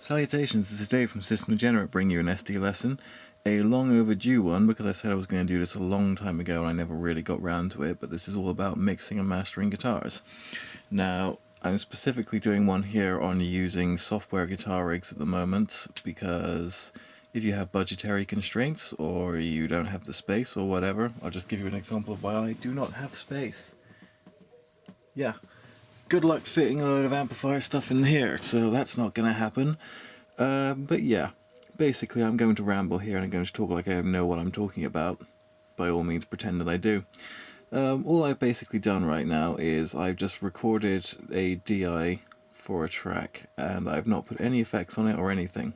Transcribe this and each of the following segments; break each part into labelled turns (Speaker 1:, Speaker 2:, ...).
Speaker 1: Salutations, this is Dave from Degenerate bringing you an SD lesson. A long overdue one because I said I was going to do this a long time ago and I never really got round to it, but this is all about mixing and mastering guitars. Now, I'm specifically doing one here on using software guitar rigs at the moment because if you have budgetary constraints or you don't have the space or whatever, I'll just give you an example of why I do not have space. Yeah. Good luck fitting a load of amplifier stuff in here, so that's not going to happen. But yeah, basically I'm going to ramble here and I'm going to talk like I know what I'm talking about. By all means, pretend that I do. All I've basically done right now is I've just recorded a DI for a track and I've not put any effects on it or anything.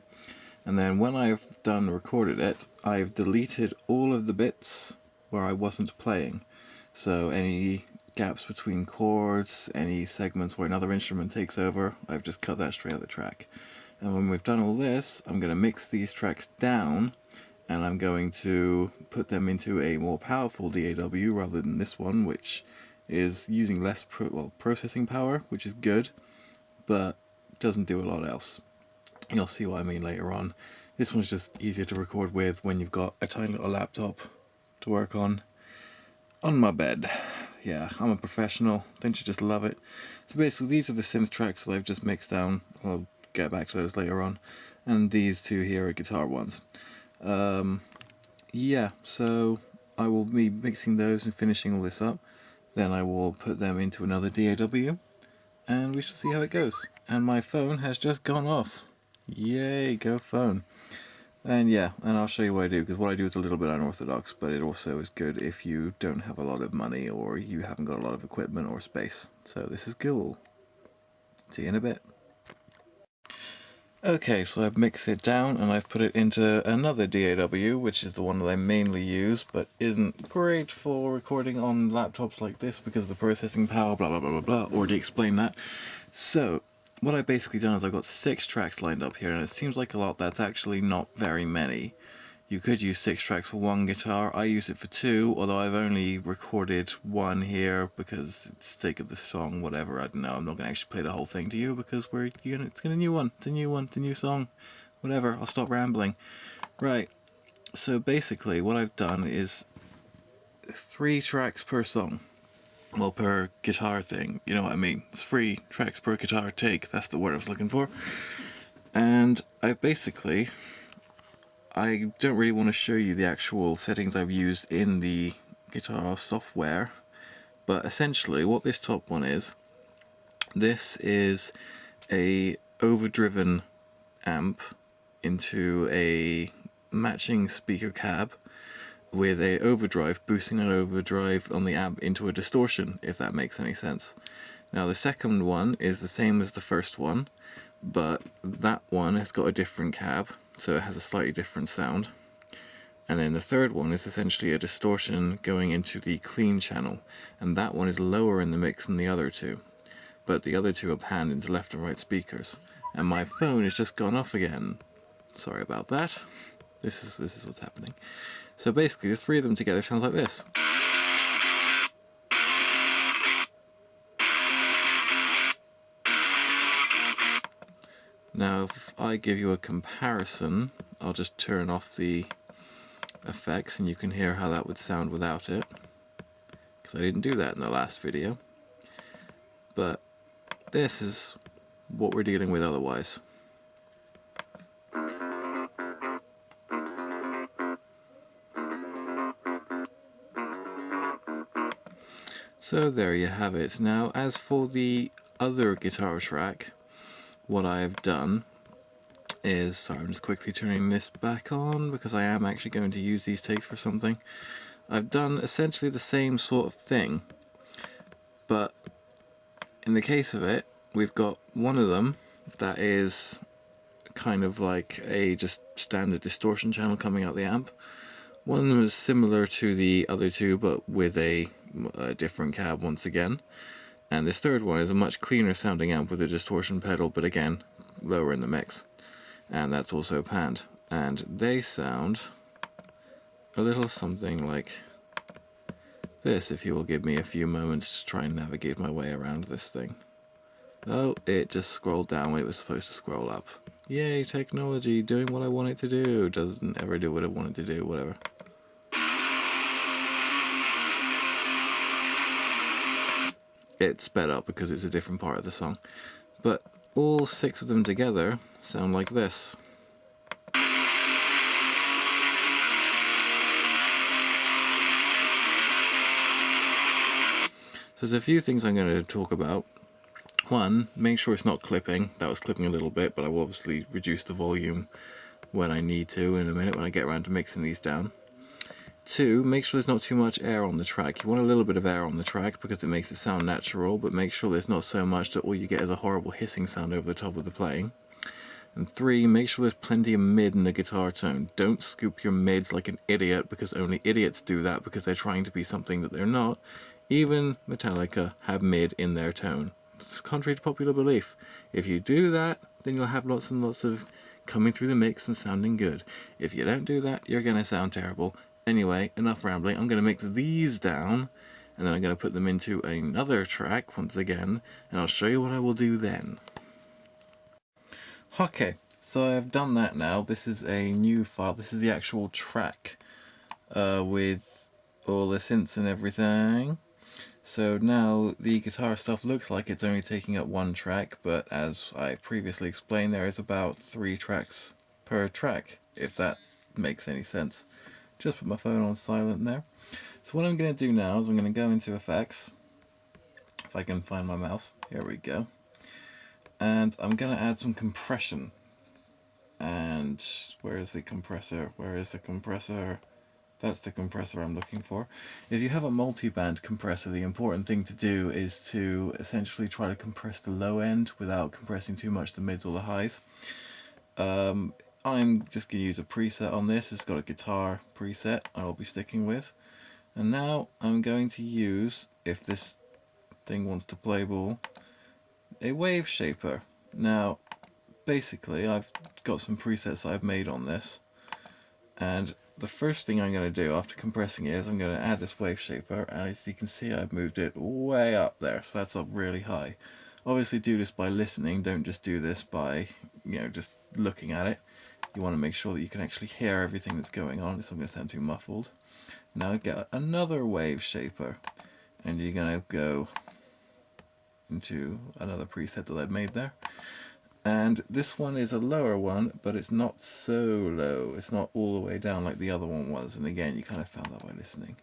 Speaker 1: And then when I've done recorded it, I've deleted all of the bits where I wasn't playing. So any gaps between chords, any segments where another instrument takes over, I've just cut that straight out of the track. And when we've done all this, I'm going to mix these tracks down and I'm going to put them into a more powerful DAW rather than this one, which is using less processing power, which is good, but doesn't do a lot else. You'll see what I mean later on. This one's just easier to record with when you've got a tiny little laptop to work on my bed. Yeah, I'm a professional, don't you just love it? So basically these are the synth tracks that I've just mixed down. I'll get back to those later on. And these two here are guitar ones. Yeah, so I will be mixing those and finishing all this up. Then I will put them into another DAW and we shall see how it goes. And my phone has just gone off. Yay, go phone. And yeah, and I'll show you what I do, because what I do is a little bit unorthodox, but it also is good if you don't have a lot of money or you haven't got a lot of equipment or space. So this is cool. See you in a bit. Okay, so I've mixed it down and I've put it into another DAW, which is the one that I mainly use, but isn't great for recording on laptops like this because of the processing power, blah blah blah blah blah, already explained that. So, what I've basically done is I've got 6 tracks lined up here, and it seems like a lot. That's actually not very many. You could use 6 tracks for one guitar. I use it for 2, although I've only recorded 1 here because it's the sake of the song, whatever. I don't know. I'm not going to actually play the whole thing to you because it's a new one. It's a new one. It's a new song. Whatever. I'll stop rambling. Right. So basically what I've done is 3 tracks per song. Well, per guitar thing, you know what I mean. It's 3 tracks per guitar take, that's the word I was looking for. And I don't really want to show you the actual settings I've used in the guitar software, but essentially what this top one is, this is a overdriven amp into a matching speaker cab with a overdrive, boosting an overdrive on the amp into a distortion, if that makes any sense. Now the second one is the same as the first one, but that one has got a different cab, so it has a slightly different sound. And then the third one is essentially a distortion going into the clean channel, and that one is lower in the mix than the other two. But the other two are panned into left and right speakers. And my phone has just gone off again. Sorry about that. This is what's happening. So basically the 3 of them together sounds like this. Now if I give you a comparison, I'll just turn off the effects and you can hear how that would sound without it, because I didn't do that in the last video. But this is what we're dealing with otherwise. So there you have it. Now as for the other guitar track, what I've done is, sorry, I'm just quickly turning this back on because I am actually going to use these takes for something. I've done essentially the same sort of thing, but in the case of it, we've got one of them that is kind of like a just standard distortion channel coming out the amp. One of them is similar to the other two but with a different cab once again. And this third one is a much cleaner sounding amp with a distortion pedal, but again, lower in the mix. And that's also panned. And they sound a little something like this, if you will give me a few moments to try and navigate my way around this thing. Oh, it just scrolled down when it was supposed to scroll up. Yay, technology, doing what I want it to do. Doesn't ever do what I want it to do, whatever. It's sped up because it's a different part of the song. But all 6 of them together sound like this. So there's a few things I'm going to talk about. One, make sure it's not clipping. That was clipping a little bit, but I will obviously reduce the volume when I need to in a minute when I get around to mixing these down. 2, make sure there's not too much air on the track. You want a little bit of air on the track because it makes it sound natural, but make sure there's not so much that all you get is a horrible hissing sound over the top of the playing. And 3, make sure there's plenty of mid in the guitar tone. Don't scoop your mids like an idiot, because only idiots do that because they're trying to be something that they're not. Even Metallica have mid in their tone. It's contrary to popular belief. If you do that, then you'll have lots and lots of coming through the mix and sounding good. If you don't do that, you're going to sound terrible. Anyway, enough rambling. I'm going to mix these down, and then I'm going to put them into another track once again, and I'll show you what I will do then. Okay, so I've done that now. This is a new file. This is the actual track with all the synths and everything. So now the guitar stuff looks like it's only taking up 1 track, but as I previously explained, there is about 3 tracks per track, if that makes any sense. Just put my phone on silent there. So what I'm going to do now is I'm going to go into effects, if I can find my mouse. Here we go. And I'm going to add some compression. And where is the compressor? Where is the compressor? That's the compressor I'm looking for. If you have a multi-band compressor, the important thing to do is to essentially try to compress the low end without compressing too much the mids or the highs. I'm just going to use a preset on this. It's got a guitar preset I'll be sticking with. And now I'm going to use, if this thing wants to play ball, a wave shaper. Now, basically, I've got some presets I've made on this. And the first thing I'm going to do after compressing it is I'm going to add this wave shaper, and as you can see I've moved it way up there, so that's up really high. Obviously do this by listening, don't just do this by, just looking at it. You want to make sure that you can actually hear everything that's going on. It's not going to sound too muffled. Now get another wave shaper, and you're going to go into another preset that I've made there. And this one is a lower one, but it's not so low. It's not all the way down like the other one was. And again, you kind of found that by listening.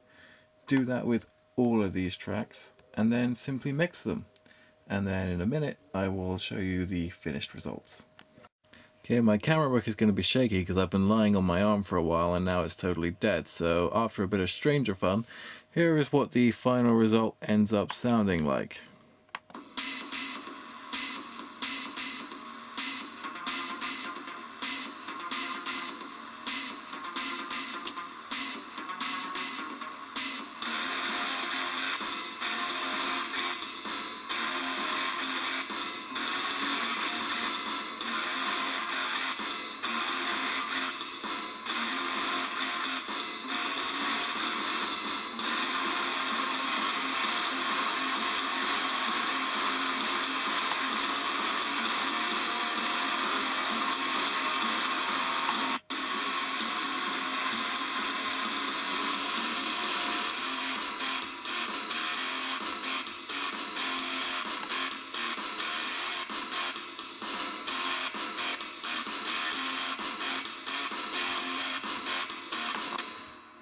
Speaker 1: Do that with all of these tracks, and then simply mix them. And then in a minute, I will show you the finished results. Okay, my camera work is going to be shaky because I've been lying on my arm for a while and now it's totally dead. So after a bit of stranger fun, here is what the final result ends up sounding like.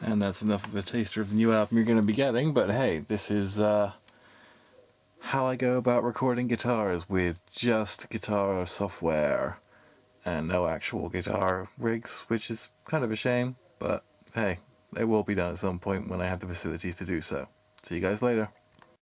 Speaker 1: And that's enough of a taster of the new album you're going to be getting, but hey, this is how I go about recording guitars with just guitar software and no actual guitar rigs, which is kind of a shame, but hey, they will be done at some point when I have the facilities to do so. See you guys later.